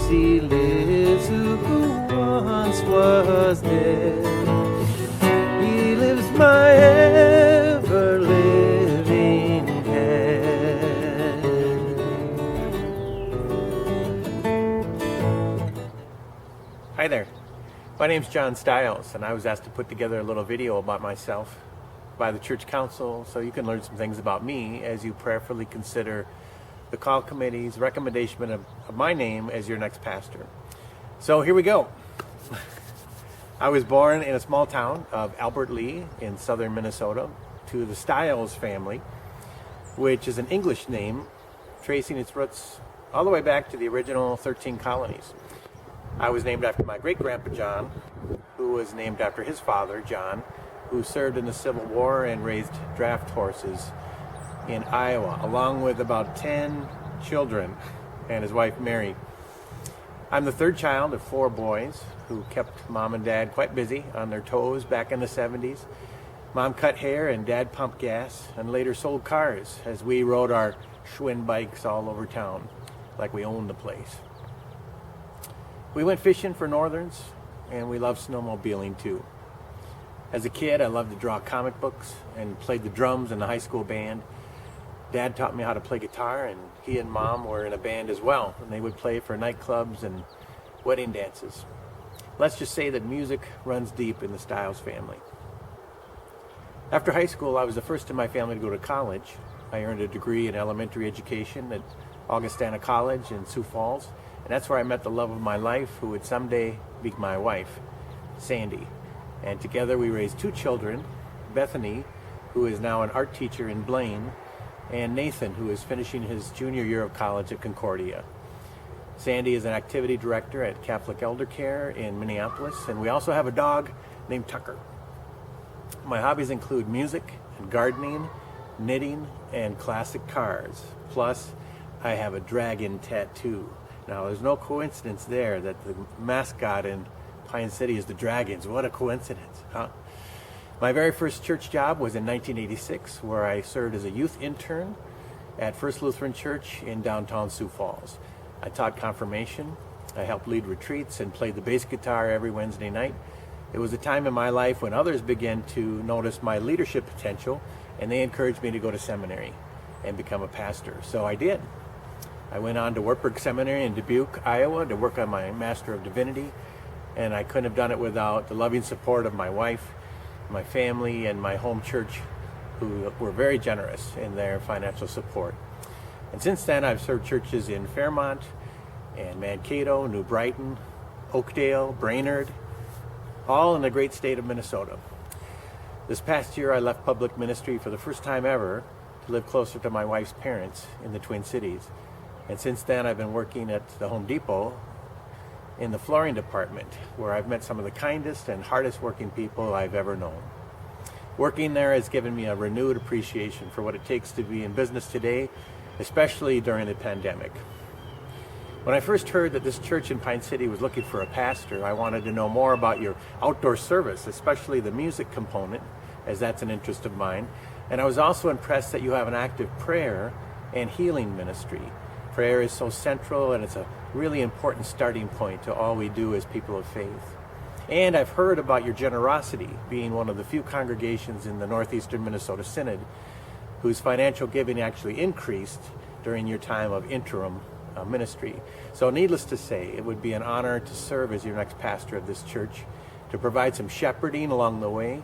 he lives who once was dead. He lives my ever-living head. Hi there. My name's John Stiles, and I was asked to put together a little video about myself by the church council so you can learn some things about me as you prayerfully consider the call committee's recommendation of my name as your next pastor. So here we go. I was born in a small town of Albert Lea in southern Minnesota to the Stiles family, which is an English name tracing its roots all the way back to the original 13 colonies. I was named after my great-grandpa John, who was named after his father, John, who served in the Civil War and raised draft horses in Iowa, along with about 10 children and his wife Mary. I'm the third child of 4 boys who kept mom and dad quite busy on their toes back in the 70s. Mom cut hair and dad pumped gas and later sold cars as we rode our Schwinn bikes all over town like we owned the place. We went fishing for northerns and we loved snowmobiling too. As a kid, I loved to draw comic books and played the drums in the high school band. Dad taught me how to play guitar, and he and Mom were in a band as well, and they would play for nightclubs and wedding dances. Let's just say that music runs deep in the Stiles family. After high school, I was the first in my family to go to college. I earned a degree in elementary education at Augustana College in Sioux Falls, and that's where I met the love of my life, who would someday be my wife, Sandy. And together we raised 2 children, Bethany, who is now an art teacher in Blaine, and Nathan, who is finishing his junior year of college at Concordia. Sandy is an activity director at Catholic Elder Care in Minneapolis, and we also have a dog named Tucker. My hobbies include music and gardening, knitting, and classic cars. Plus, I have a dragon tattoo. Now, there's no coincidence there that the mascot in Pine City is the Dragons. What a coincidence, huh? My very first church job was in 1986, where I served as a youth intern at First Lutheran Church in downtown Sioux Falls. I taught confirmation, I helped lead retreats, and played the bass guitar every Wednesday night. It was a time in my life when others began to notice my leadership potential, and they encouraged me to go to seminary and become a pastor. So I did. I went on to Wartburg Seminary in Dubuque, Iowa, to work on my Master of Divinity, and I couldn't have done it without the loving support of my wife, my family, and my home church, who were very generous in their financial support. And since then, I've served churches in Fairmont and Mankato, New Brighton, Oakdale, Brainerd, all in the great state of Minnesota. This past year, I left public ministry for the first time ever to live closer to my wife's parents in the Twin Cities. And since then, I've been working at the Home Depot in the flooring department, where I've met some of the kindest and hardest working people I've ever known. Working there has given me a renewed appreciation for what it takes to be in business today, especially during the pandemic. When I first heard that this church in Pine City was looking for a pastor, I wanted to know more about your outdoor service, especially the music component, as that's an interest of mine. And I was also impressed that you have an active prayer and healing ministry. Prayer is so central, and it's a really important starting point to all we do as people of faith. And I've heard about your generosity, being one of the few congregations in the Northeastern Minnesota Synod whose financial giving actually increased during your time of interim ministry. So needless to say, it would be an honor to serve as your next pastor of this church, to provide some shepherding along the way,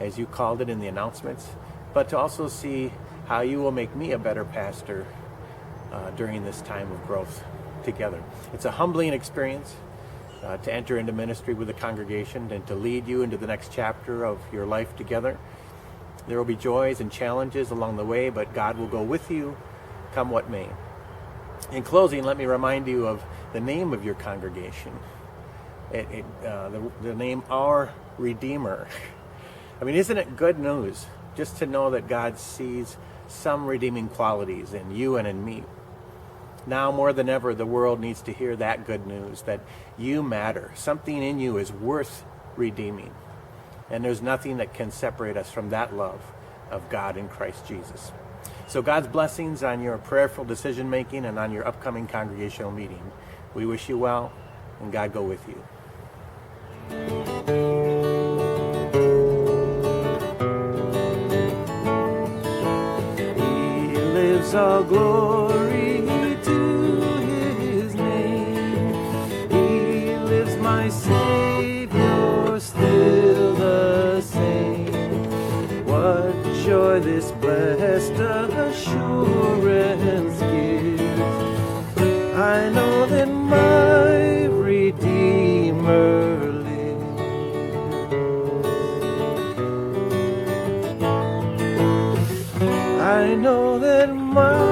as you called it in the announcements, but to also see how you will make me a better pastor during this time of growth together. It's a humbling experience to enter into ministry with the congregation and to lead you into the next chapter of your life together. There will be joys and challenges along the way, but God will go with you, come what may. In closing, let me remind you of the name of your congregation. The name Our Redeemer. I mean, isn't it good news just to know that God sees some redeeming qualities in you and in me? Now more than ever, the world needs to hear that good news, that you matter. Something in you is worth redeeming. And there's nothing that can separate us from that love of God in Christ Jesus. So God's blessings on your prayerful decision-making and on your upcoming congregational meeting. We wish you well, and God go with you. He lives, all glory to his name. He lives, my Savior, still the same. What joy this blessed assurance gives. I know that my Redeemer lives. I know that my